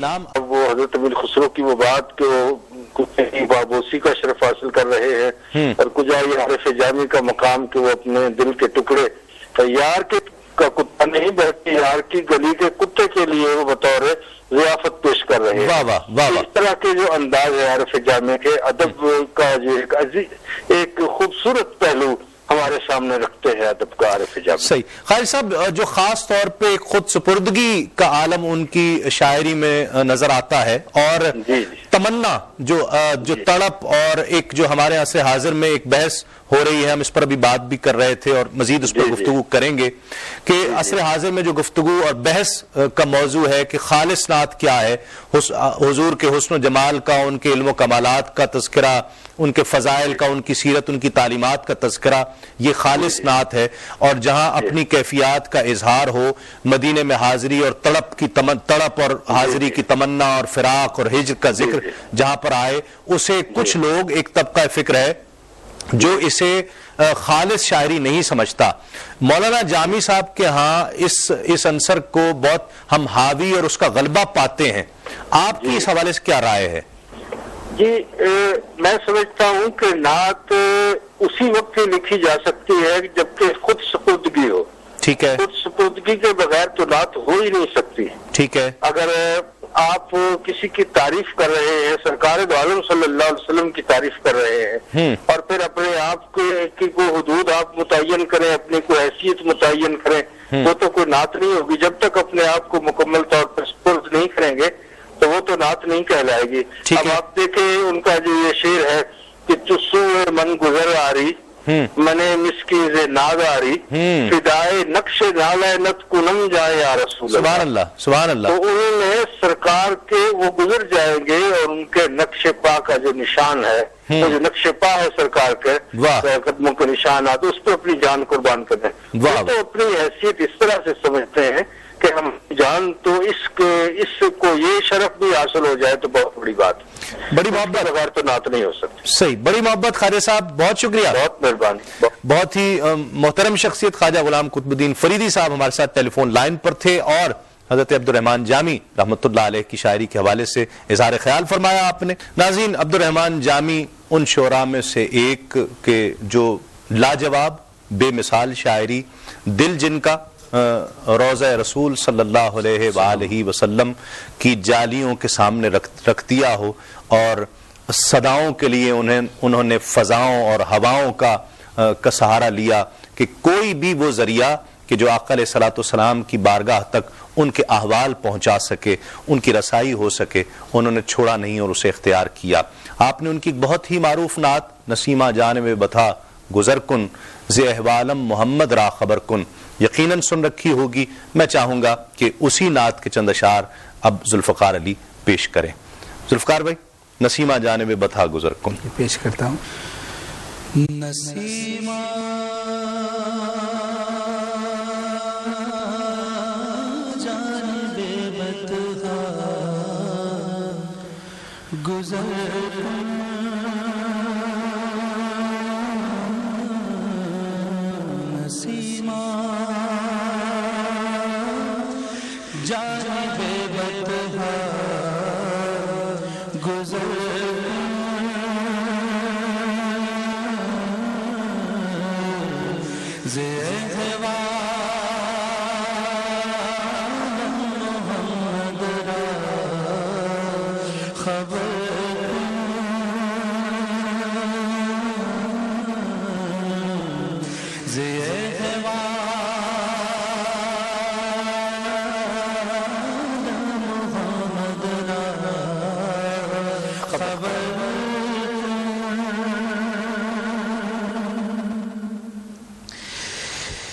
نام وہ حضرت امیر خسرو کی وہ بات کہ وہ کتے کی بابوسی کا شرف حاصل کر رہے ہیں اور کجا یہ عارف جامی کا مقام کہ وہ اپنے دل کے ٹکڑے یار کے کا کتا نہیں بلکہ یار کی گلی کے کتے کے لیے وہ بطور ضیافت پیش کر رہے ہیں. اس طرح کے جو انداز ہے عارف جامی کے ادب کا جو ایک خوبصورت پہلو ہمارے سامنے رکھتے ہیں ادب کا عارف جامی. صحیح. خالد صاحب جو خاص طور پہ ایک خود سپردگی کا عالم ان کی شاعری میں نظر آتا ہے اور تمنا جو تڑپ اور ایک جو ہمارے عصر حاضر میں ایک بحث ہو رہی ہے, ہم اس پر ابھی بات بھی کر رہے تھے اور مزید اس پر گفتگو کریں گے کہ عصر حاضر میں جو گفتگو اور بحث کا موضوع ہے کہ خالص نعت کیا ہے, حضور کے حسن و جمال کا, ان کے علم و کمالات کا تذکرہ, ان کے فضائل کا, ان کی سیرت, ان کی تعلیمات کا تذکرہ, یہ خالص نعت ہے. اور جہاں اپنی کیفیات کا اظہار ہو, مدینے میں حاضری اور تڑپ اور حاضری کی تمنا اور فراق اور ہجر کا ذکر جہاں پر آئے, اسے کچھ لوگ ایک طبقہ فکر ہے جو اسے خالص شاعری نہیں سمجھتا. مولانا جامی صاحب کے ہاں اس عنصر کو بہت ہم حاوی اور اس کا غلبہ پاتے ہیں. آپ کی اس حوالے سے کیا رائے ہے؟ جی میں سمجھتا ہوں کہ نعت اسی وقت ہی لکھی جا سکتی ہے جبکہ خود سپردگی ہو. ٹھیک ہے. خود سپردگی کے بغیر تو نعت ہو ہی نہیں سکتی. ٹھیک ہے. اگر آپ کسی کی تعریف کر رہے ہیں, سرکار دو عالم صلی اللہ علیہ وسلم کی تعریف کر رہے ہیں اور پھر اپنے آپ کی کوئی حدود آپ متعین کریں, اپنی کوئی حیثیت متعین کریں, وہ تو کوئی نعت نہیں ہوگی. جب تک اپنے آپ کو مکمل طور پر سپرد نہیں کریں گے تو وہ تو نعت نہیں کہلائے گی. اب آپ دیکھیں ان کا جو یہ شعر ہے کہ چسو من گزر آ رہی منے مسکیز ناز آ رہی فدائے نقش نالینت کنم جائے یا رسول اللہ. سبحان اللہ, سبحان اللہ. تو انہوں نے سرکار کے وہ گزر جائیں گے اور ان کے نقش پا کا جو نشان ہے, جو نقش پا ہے سرکار کے قدموں کے نشانات, اس پہ اپنی جان قربان کریں. وہ تو اپنی حیثیت اس طرح سے سمجھتے ہیں کہ ہم جان تو اس کو یہ شرف بھی حاصل ہو جائے تو بہت بڑی بات, بڑی محبت بغیر تو نعت نہیں ہو سکتی. صحیح, بڑی محبت. خواجہ صاحب بہت شکریہ, بہت مہربانی. بہت ہی محترم شخصیت خواجہ غلام قطب الدین فریدی صاحب ہمارے ساتھ ٹیلی فون لائن پر تھے اور حضرت عبد الرحمن جامی رحمۃ اللہ علیہ کی شاعری کے حوالے سے اظہار خیال فرمایا آپ نے. ناظرین, عبد الرحمن جامی ان شعراء میں سے ایک کہ جو لاجواب بے مثال شاعری, دل جن کا روضہ رسول صلی اللہ علیہ وآلہ وسلم کی جالیوں کے سامنے رکھ دیا ہو اور صداؤں کے لیے انہوں نے فضاؤں اور ہواؤں کا سہارا لیا کہ کوئی بھی وہ ذریعہ کہ جو آقا علیہ الصلوۃ والسلام کی بارگاہ تک ان کے احوال پہنچا سکے, ان کی رسائی ہو سکے, انہوں نے چھوڑا نہیں اور اسے اختیار کیا. آپ نے ان کی بہت ہی معروف نعت نسیمہ جانب بتا گزر کن ز احوالم محمد را خبر کن یقیناً سن رکھی ہوگی. میں چاہوں گا کہ اسی نعت کے چند اشعار اب ذوالفقار علی پیش کریں. ذوالفقار بھائی, نسیمہ جانب بتا گزر کن پیش کرتا ہوں. نسیمہ جانب بتا گزر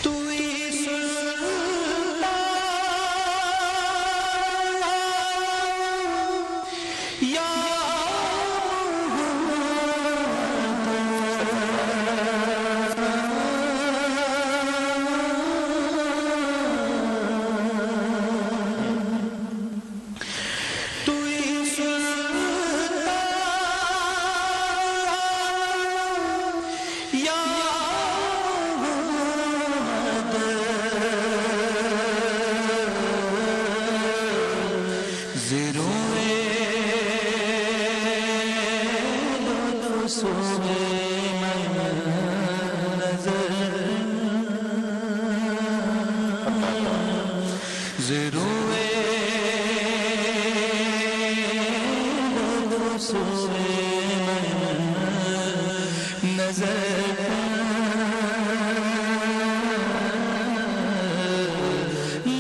تو